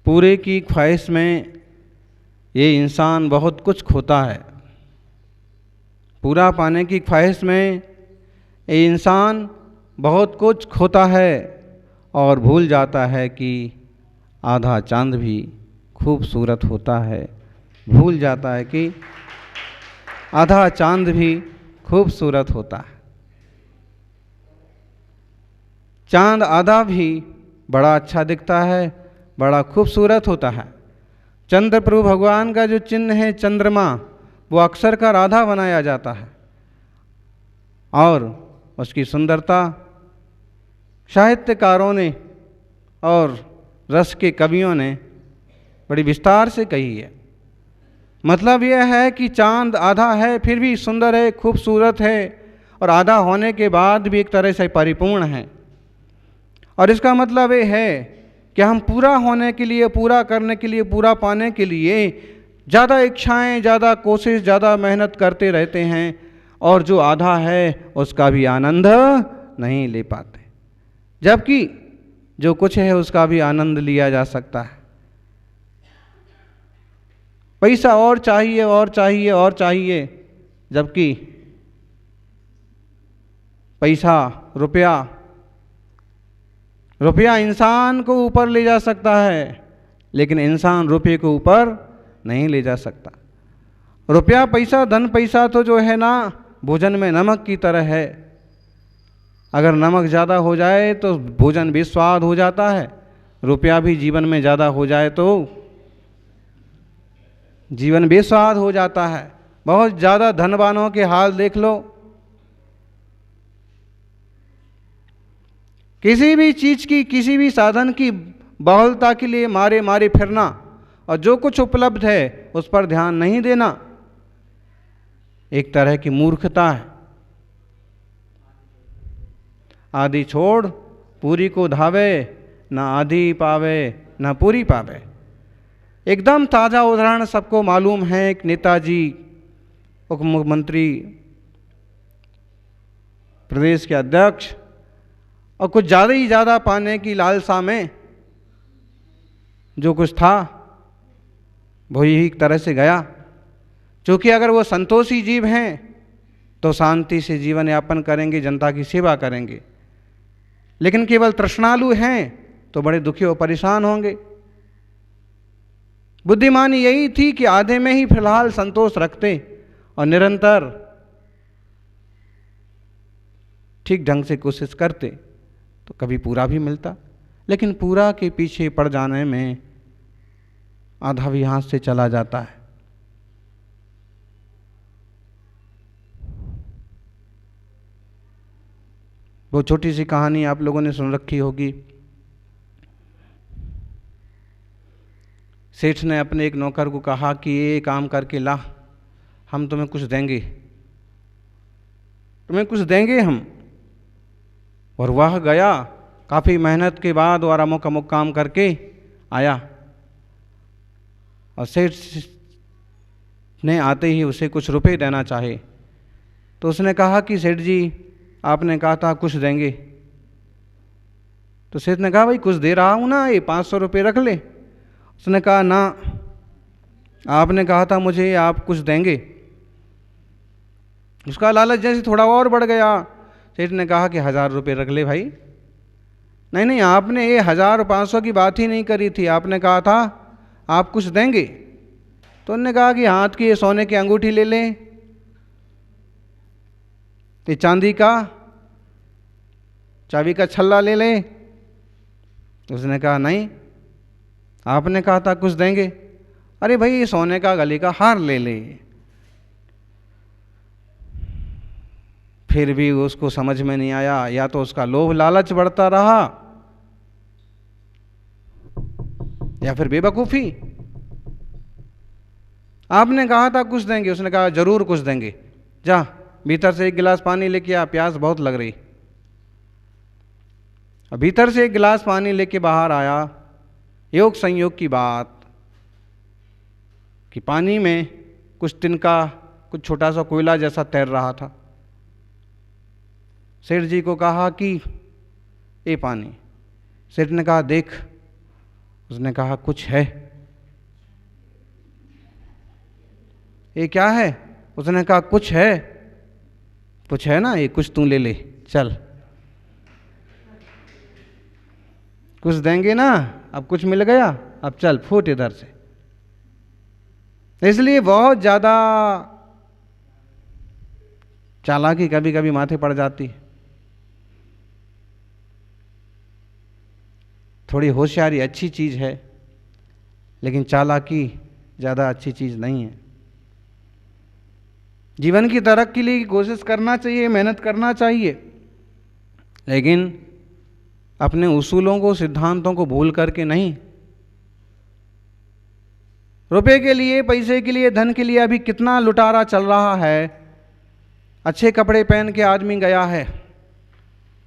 पूरे की ख्वाहिश में ये इंसान बहुत कुछ खोता है। पूरा पाने की ख्वाहिश में ये इंसान बहुत कुछ खोता है और भूल जाता है कि आधा चांद भी खूबसूरत होता है। भूल जाता है कि आधा चांद भी खूबसूरत होता है। चांद आधा भी बड़ा अच्छा दिखता है, बड़ा खूबसूरत होता है। चंद्र प्रभु भगवान का जो चिन्ह है चंद्रमा, वो अक्सर का आधा बनाया जाता है और उसकी सुंदरता साहित्यकारों ने और रस के कवियों ने बड़ी विस्तार से कही है। मतलब यह है कि चांद आधा है फिर भी सुंदर है, खूबसूरत है और आधा होने के बाद भी एक तरह से परिपूर्ण है। और इसका मतलब ये है कि हम पूरा होने के लिए, पूरा करने के लिए, पूरा पाने के लिए ज़्यादा इच्छाएं, ज़्यादा कोशिश, ज़्यादा मेहनत करते रहते हैं और जो आधा है उसका भी आनंद नहीं ले पाते, जबकि जो कुछ है उसका भी आनंद लिया जा सकता है। पैसा और चाहिए और चाहिए और चाहिए, जबकि पैसा, रुपया इंसान को ऊपर ले जा सकता है, लेकिन इंसान रुपये को ऊपर नहीं ले जा सकता। रुपया, पैसा, धन पैसा तो जो है ना, भोजन में नमक की तरह है। अगर नमक ज़्यादा हो जाए तो भोजन भी स्वाद हो जाता है। रुपया भी जीवन में ज़्यादा हो जाए तो जीवन बेस्वाद हो जाता है। बहुत ज़्यादा धनवानों के हाल देख लो। किसी भी चीज़ की, किसी भी साधन की बहुलता के लिए मारे मारे फिरना और जो कुछ उपलब्ध है उस पर ध्यान नहीं देना एक तरह की मूर्खता है। आधी छोड़ पूरी को धावे, ना आधी पावे ना पूरी पावे। एकदम ताज़ा उदाहरण सबको मालूम है। एक नेताजी, उप मुख्यमंत्री, प्रदेश के अध्यक्ष, और कुछ ज़्यादा ही ज़्यादा पाने की लालसा में जो कुछ था वो यही एक तरह से गया। क्योंकि अगर वो संतोषी जीव हैं तो शांति से जीवन यापन करेंगे, जनता की सेवा करेंगे, लेकिन केवल तृष्णालु हैं तो बड़े दुखी और परेशान होंगे। बुद्धिमानी यही थी कि आधे में ही फिलहाल संतोष रखते और निरंतर ठीक ढंग से कोशिश करते तो कभी पूरा भी मिलता। लेकिन पूरा के पीछे पड़ जाने में आधा भी हाथ से चला जाता है। वो छोटी सी कहानी आप लोगों ने सुन रखी होगी। सेठ ने अपने एक नौकर को कहा कि ये काम करके ला, हम तुम्हें कुछ देंगे, तुम्हें कुछ देंगे हम। और वह गया, काफ़ी मेहनत के बाद और अमुक अमुक काम करके आया और सेठ ने आते ही उसे कुछ रुपए देना चाहे तो उसने कहा कि सेठ जी आपने कहा था कुछ देंगे। तो सेठ ने कहा भाई कुछ दे रहा हूँ ना, ये 500 रुपये रख ले। उसने कहा ना, आपने कहा था मुझे आप कुछ देंगे। उसका लालच जैसे थोड़ा और बढ़ गया। सेठ ने कहा कि 1000 रुपये रख ले भाई। नहीं नहीं, आपने ये 1000 500 की बात ही नहीं करी थी, आपने कहा था आप कुछ देंगे। तो उन्होंने कहा कि हाथ की ये सोने की अंगूठी ले लें, ये चांदी का चाबी का छल्ला ले लें। उसने कहा नहीं, आपने कहा था कुछ देंगे। अरे भाई ये सोने का गले का हार ले ले। फिर भी उसको समझ में नहीं आया, या तो उसका लोभ लालच बढ़ता रहा या फिर बेवकूफ़ी। आपने कहा था कुछ देंगे, उसने कहा जरूर कुछ देंगे, जा भीतर से एक गिलास पानी लेके आ, प्यास बहुत लग रही। भीतर से एक गिलास पानी लेके बाहर आया। योग संयोग की बात कि पानी में कुछ तिनका कुछ छोटा सा कोयला जैसा तैर रहा था। सेठ जी को कहा कि ये पानी। सेठ ने कहा देख। उसने कहा कुछ है। ये क्या है? उसने कहा कुछ है। कुछ है ना, ये कुछ तू ले ले, चल कुछ देंगे ना, अब कुछ मिल गया, अब चल फूट इधर से। इसलिए बहुत ज़्यादा चालाकी कभी कभी माथे पड़ जाती है। थोड़ी होशियारी अच्छी चीज़ है, लेकिन चालाकी ज़्यादा अच्छी चीज़ नहीं है। जीवन की तरक्की के लिए कोशिश करना चाहिए, मेहनत करना चाहिए, लेकिन अपने उसूलों को, सिद्धांतों को भूल करके नहीं। रुपए के लिए, पैसे के लिए, धन के लिए अभी कितना लुटारा चल रहा है। अच्छे कपड़े पहन के आदमी गया है,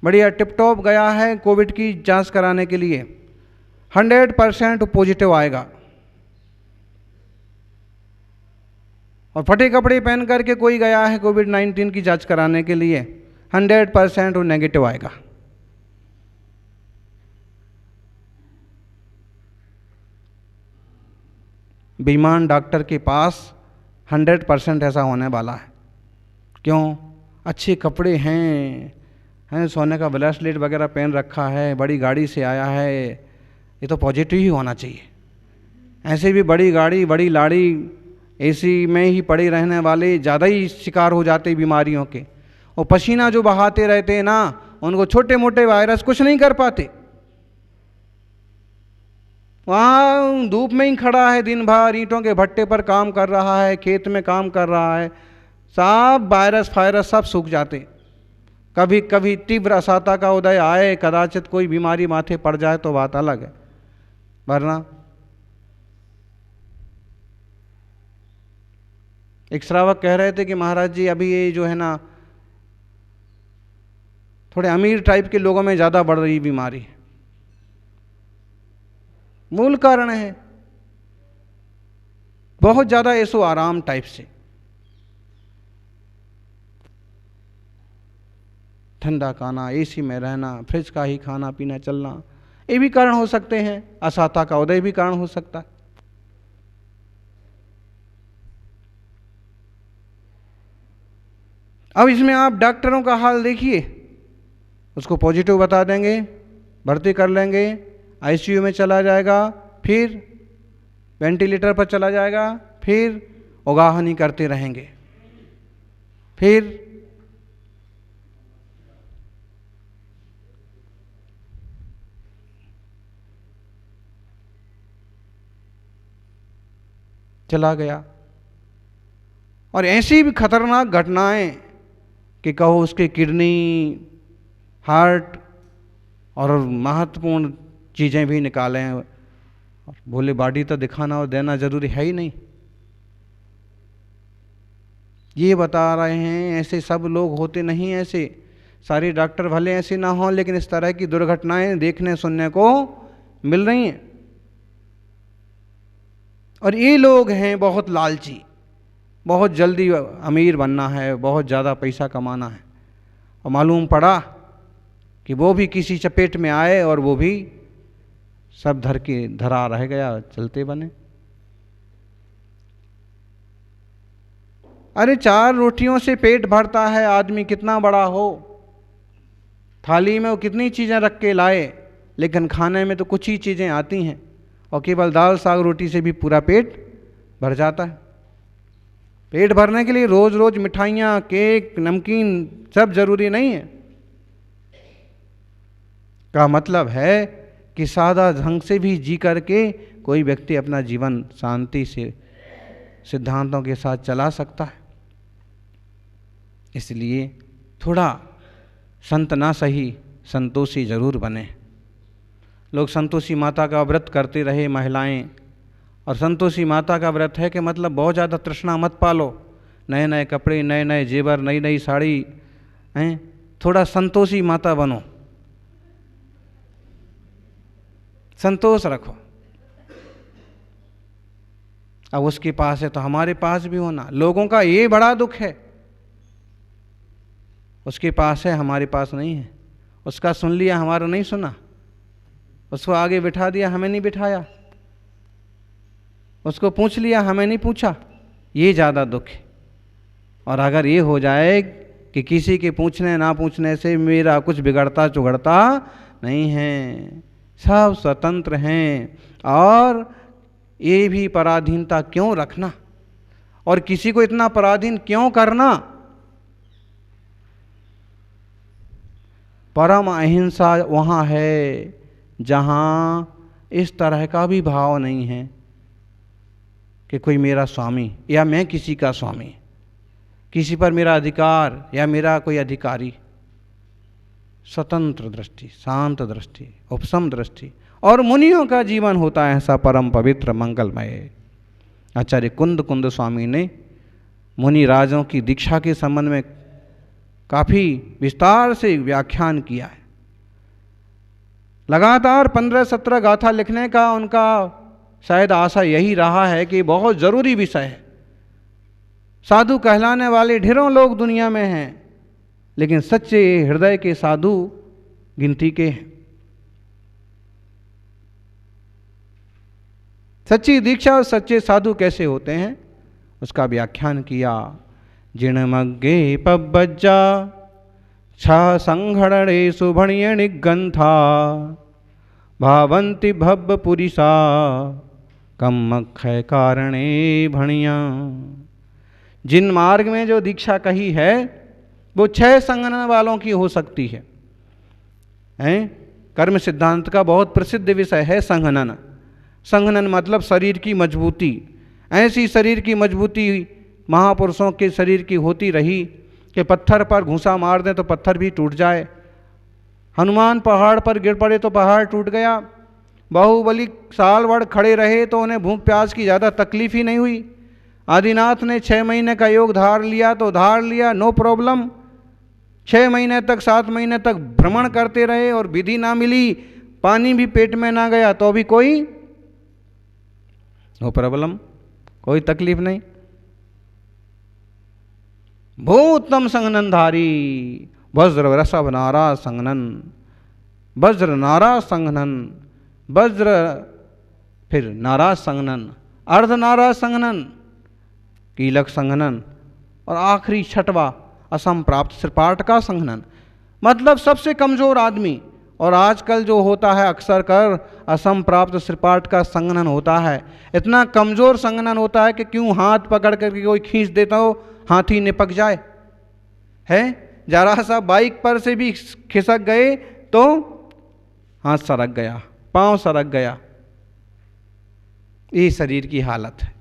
बढ़िया टिप टॉप गया है कोविड की जांच कराने के लिए, 100% पॉजिटिव आएगा। और फटे कपड़े पहन करके कोई गया है कोविड-19 की जांच कराने के लिए, 100% वो नेगेटिव आएगा। बेईमान डॉक्टर के पास 100% ऐसा होने वाला है। क्यों? अच्छे कपड़े हैं, सोने का ब्रेसलेट वगैरह पहन रखा है, बड़ी गाड़ी से आया है, ये तो पॉजिटिव ही होना चाहिए। ऐसे भी बड़ी गाड़ी, बड़ी लाड़ी, एसी में ही पड़े रहने वाले ज़्यादा ही शिकार हो जाते बीमारियों के। और पसीना जो बहाते रहते हैं ना, उनको छोटे मोटे वायरस कुछ नहीं कर पाते। वहाँ धूप में ही खड़ा है दिन भर, ईंटों के भट्टे पर काम कर रहा है, खेत में काम कर रहा है, सब वायरस सब सूख जाते। कभी कभी तीव्र असाता का उदय आए, कदाचित कोई बीमारी माथे पड़ जाए तो बात अलग है, वरना एक श्रावक कह रहे थे कि महाराज जी अभी ये जो है ना, थोड़े अमीर टाइप के लोगों में ज़्यादा बढ़ रही बीमारी है। मूल कारण है बहुत ज़्यादा ऐसो आराम टाइप से, ठंडा खाना, एसी में रहना, फ्रिज का ही खाना पीना चलना, ये भी कारण हो सकते हैं। असाता का उदय भी कारण हो सकता है। अब इसमें आप डॉक्टरों का हाल देखिए, उसको पॉजिटिव बता देंगे, भर्ती कर लेंगे, आईसीयू में चला जाएगा, फिर वेंटिलेटर पर चला जाएगा, फिर उगाहनी करते रहेंगे, फिर चला गया। और ऐसी भी खतरनाक घटनाएं कि कहो उसके किडनी, हार्ट और महत्वपूर्ण चीज़ें भी निकालें। और बोले बॉडी तो दिखाना और देना जरूरी है ही नहीं। ये बता रहे हैं ऐसे सब लोग होते नहीं, ऐसे सारे डॉक्टर भले ऐसे ना हों, लेकिन इस तरह की दुर्घटनाएं देखने सुनने को मिल रही हैं। और ये लोग हैं बहुत लालची, बहुत जल्दी अमीर बनना है, बहुत ज़्यादा पैसा कमाना है। और मालूम पड़ा कि वो भी किसी चपेट में आए और वो भी सब धरा रह गया, चलते बने। अरे 4 रोटियों से पेट भरता है आदमी, कितना बड़ा हो, थाली में वो कितनी चीज़ें रख के लाए, लेकिन खाने में तो कुछ ही चीज़ें आती हैं, और केवल दाल साग रोटी से भी पूरा पेट भर जाता है। पेट भरने के लिए रोज़ रोज़ मिठाइयाँ, केक, नमकीन सब जरूरी नहीं है। का मतलब है कि सादा ढंग से भी जी करके कोई व्यक्ति अपना जीवन शांति से सिद्धांतों के साथ चला सकता है। इसलिए थोड़ा संत ना सही, संतोषी जरूर बने। लोग संतोषी माता का व्रत करते रहे महिलाएं, और संतोषी माता का व्रत है कि मतलब बहुत ज़्यादा तृष्णा मत पालो, नए नए कपड़े, नए नए जेवर, नई नई साड़ी हैं, थोड़ा संतोषी माता बनो, संतोष रखो। अब उसके पास है तो हमारे पास भी होना। लोगों का ये बड़ा दुख है, उसके पास है हमारे पास नहीं है, उसका सुन लिया हमारा नहीं सुना, उसको आगे बिठा दिया हमें नहीं बिठाया, उसको पूछ लिया हमें नहीं पूछा, ये ज़्यादा दुख है। और अगर ये हो जाए कि किसी के पूछने ना पूछने से मेरा कुछ बिगड़ता चुगड़ता नहीं है, सब स्वतंत्र हैं, और ये भी पराधीनता क्यों रखना और किसी को इतना पराधीन क्यों करना। परम अहिंसा वहाँ है जहाँ इस तरह का भी भाव नहीं है कि कोई मेरा स्वामी या मैं किसी का स्वामी, किसी पर मेरा अधिकार या मेरा कोई अधिकारी। स्वतंत्र दृष्टि, शांत दृष्टि, उपशम दृष्टि। और मुनियों का जीवन होता है ऐसा परम पवित्र मंगलमय। आचार्य कुंद स्वामी ने मुनि राजों की दीक्षा के संबंध में काफ़ी विस्तार से व्याख्यान किया है। लगातार 15-17 गाथा लिखने का उनका शायद आशा यही रहा है कि बहुत ज़रूरी विषय है। साधु कहलाने वाले ढेरों लोग दुनिया में हैं, लेकिन सच्चे हृदय के साधु गिनती के हैं। सच्ची दीक्षा और सच्चे साधु कैसे होते हैं उसका व्याख्यान किया। जिणमग्गे पब्बज्जा छा संघड़े सुभणिय निगंथा भावंति भब्ब पुरिसा कम मक्खय कारणे भणिया। जिन मार्ग में जो दीक्षा कही है वो 6 संघनन वालों की हो सकती है। कर्म सिद्धांत का बहुत प्रसिद्ध विषय है संघनन। संघनन मतलब शरीर की मजबूती। ऐसी शरीर की मजबूती महापुरुषों के शरीर की होती रही कि पत्थर पर घूंसा मार दें तो पत्थर भी टूट जाए। हनुमान पहाड़ पर गिर पड़े तो पहाड़ टूट गया। बाहुबली साल भर खड़े रहे तो उन्हें भूख प्यास की ज़्यादा तकलीफ ही नहीं हुई। आदिनाथ ने 6 महीने का योग धार लिया तो धार लिया, नो प्रॉब्लम। 6 महीने तक 7 महीने तक भ्रमण करते रहे और विधि ना मिली, पानी भी पेट में ना गया तो भी कोई नो प्रॉब्लम, कोई तकलीफ नहीं। भूतम संघननधारी वज्र रसव नारा संघनन, वज्र नारा संघनन, वज्र फिर नारा संघनन, अर्ध नारा संघनन, कीलक संघनन और आखिरी 6वां असम प्राप्त सृपाट का संघनन। मतलब सबसे कमजोर आदमी। और आजकल जो होता है अक्सर कर असम प्राप्त सृपाट का संघनन होता है। इतना कमजोर संघनन होता है कि क्यों हाथ पकड़ करके कोई खींच देता हो हाथी निपक जाए। है जरा सा बाइक पर से भी खिसक गए तो हाथ सरक गया, पांव सरक गया। ये शरीर की हालत है।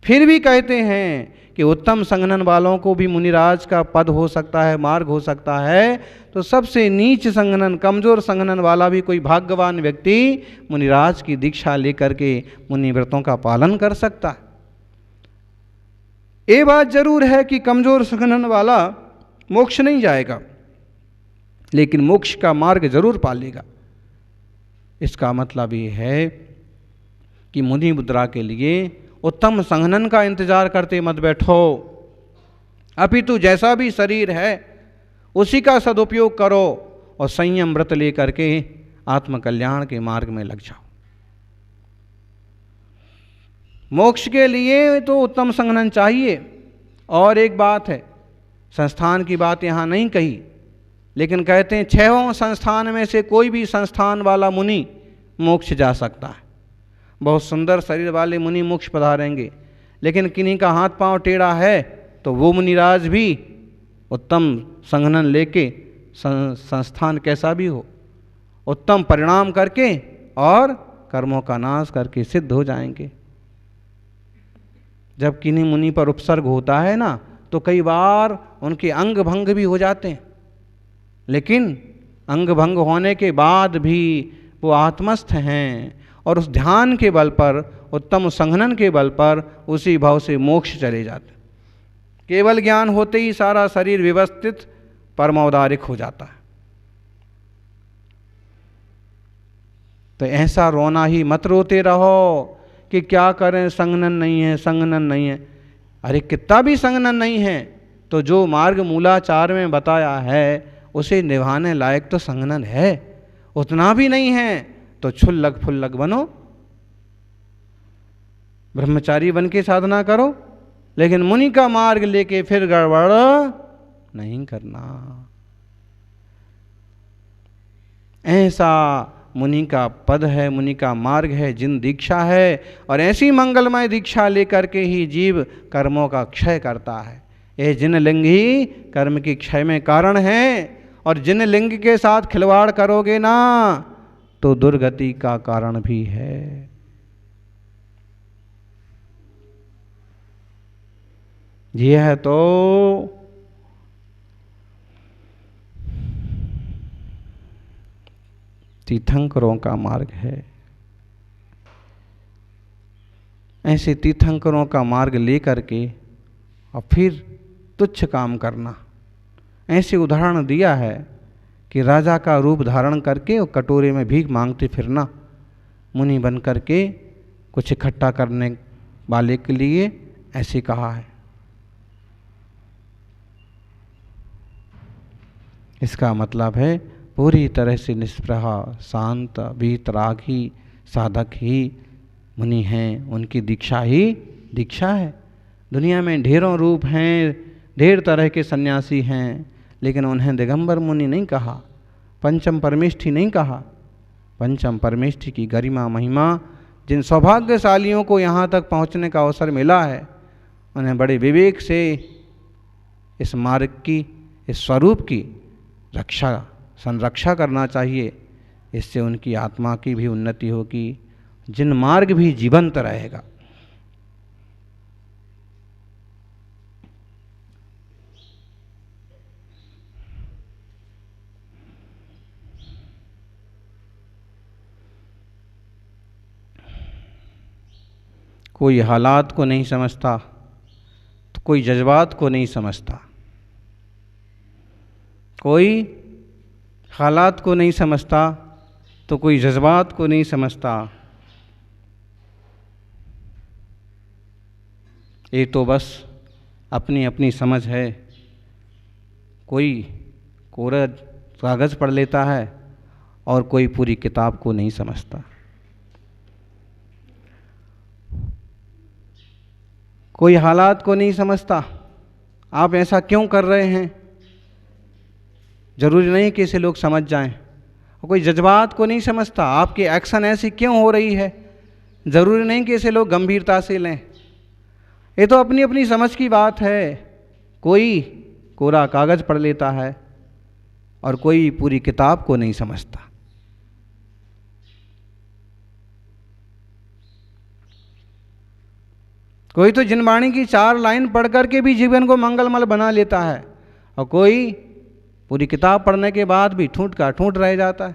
फिर भी कहते हैं कि उत्तम संघनन वालों को भी मुनिराज का पद हो सकता है, मार्ग हो सकता है। तो सबसे नीच संघनन, कमजोर संघनन वाला भी कोई भाग्यवान व्यक्ति मुनिराज की दीक्षा लेकर के मुनि व्रतों का पालन कर सकता है। ये बात जरूर है कि कमजोर संघनन वाला मोक्ष नहीं जाएगा, लेकिन मोक्ष का मार्ग जरूर पालेगा। इसका मतलब ये है कि मुनि मुद्रा के लिए उत्तम संघनन का इंतजार करते मत बैठो, अपितु जैसा भी शरीर है उसी का सदुपयोग करो और संयम व्रत लेकर के आत्मकल्याण के मार्ग में लग जाओ। मोक्ष के लिए तो उत्तम संघनन चाहिए। और एक बात है, संस्थान की बात यहाँ नहीं कही, लेकिन कहते हैं 6 संस्थान में से कोई भी संस्थान वाला मुनि मोक्ष जा सकता है। बहुत सुंदर शरीर वाले मुनि मोक्ष पधारेंगे, लेकिन किन्हीं का हाथ पांव टेढ़ा है तो वो मुनिराज भी उत्तम संघनन लेके संस्थान कैसा भी हो उत्तम परिणाम करके और कर्मों का नाश करके सिद्ध हो जाएंगे। जब किन्हीं मुनि पर उपसर्ग होता है ना तो कई बार उनके अंग भंग भी हो जाते हैं, लेकिन अंग भंग होने के बाद भी वो आत्मस्थ हैं और उस ध्यान के बल पर, उत्तम संघनन के बल पर उसी भाव से मोक्ष चले जाते। केवल ज्ञान होते ही सारा शरीर व्यवस्थित परमौदारिक हो जाता है। तो ऐसा रोना ही मत रोते रहो कि क्या करें, संगनन नहीं है, संगनन नहीं है। अरे कितना भी संगनन नहीं है तो जो मार्ग मूलाचार में बताया है उसे निभाने लायक तो संगनन है। उतना भी नहीं है तो क्षुल्लक फुल्लक बनो, ब्रह्मचारी बन के साधना करो, लेकिन मुनि का मार्ग लेके फिर गड़बड़ नहीं करना। ऐसा मुनि का पद है, मुनि का मार्ग है, जिन दीक्षा है, और ऐसी मंगलमय दीक्षा लेकर के ही जीव कर्मों का क्षय करता है। ये जिन लिंग ही कर्म की क्षय में कारण है, और जिन लिंग के साथ खिलवाड़ करोगे ना तो दुर्गति का कारण भी है। यह तो तीर्थंकरों का मार्ग है। ऐसे तीर्थंकरों का मार्ग लेकर के और फिर तुच्छ काम करना। ऐसे उदाहरण दिया है कि राजा का रूप धारण करके और कटोरे में भीख मांगते फिरना, मुनि बन करके कुछ इकट्ठा करने वाले के लिए ऐसे कहा है। इसका मतलब है पूरी तरह से निष्प्रह, शांत, वीतरागी साधक ही मुनि हैं, उनकी दीक्षा ही दीक्षा है। दुनिया में ढेरों रूप हैं, ढेर तरह के सन्यासी हैं, लेकिन उन्हें दिगंबर मुनि नहीं कहा, पंचम परमेष्ठी नहीं कहा। पंचम परमेष्ठी की गरिमा महिमा जिन सौभाग्यशालियों को यहाँ तक पहुँचने का अवसर मिला है, उन्हें बड़े विवेक से इस मार्ग की, इस स्वरूप की रक्षा, संरक्षा करना चाहिए। इससे उनकी आत्मा की भी उन्नति होगी, जिन मार्ग भी जीवंत रहेगा। कोई हालात को नहीं समझता तो कोई जज्बात को नहीं समझता, कोई हालात को नहीं समझता तो कोई जज्बात को नहीं समझता। ये तो बस अपनी अपनी समझ है। कोई कोरा कागज़ पढ़ लेता है और कोई पूरी किताब को नहीं समझता। कोई हालात को नहीं समझता, आप ऐसा क्यों कर रहे हैं, ज़रूरी नहीं कि इसे लोग समझ जाएं। और कोई जज्बात को नहीं समझता, आपकी एक्शन ऐसी क्यों हो रही है, ज़रूरी नहीं कि इसे लोग गंभीरता से लें। ये तो अपनी अपनी समझ की बात है। कोई कोरा कागज़ पढ़ लेता है और कोई पूरी किताब को नहीं समझता। कोई तो जिनवाणी की 4 लाइन पढ़ करके भी जीवन को मंगलमय बना लेता है, और कोई पूरी किताब पढ़ने के बाद भी ठूंठ का ठूंठ रह जाता है।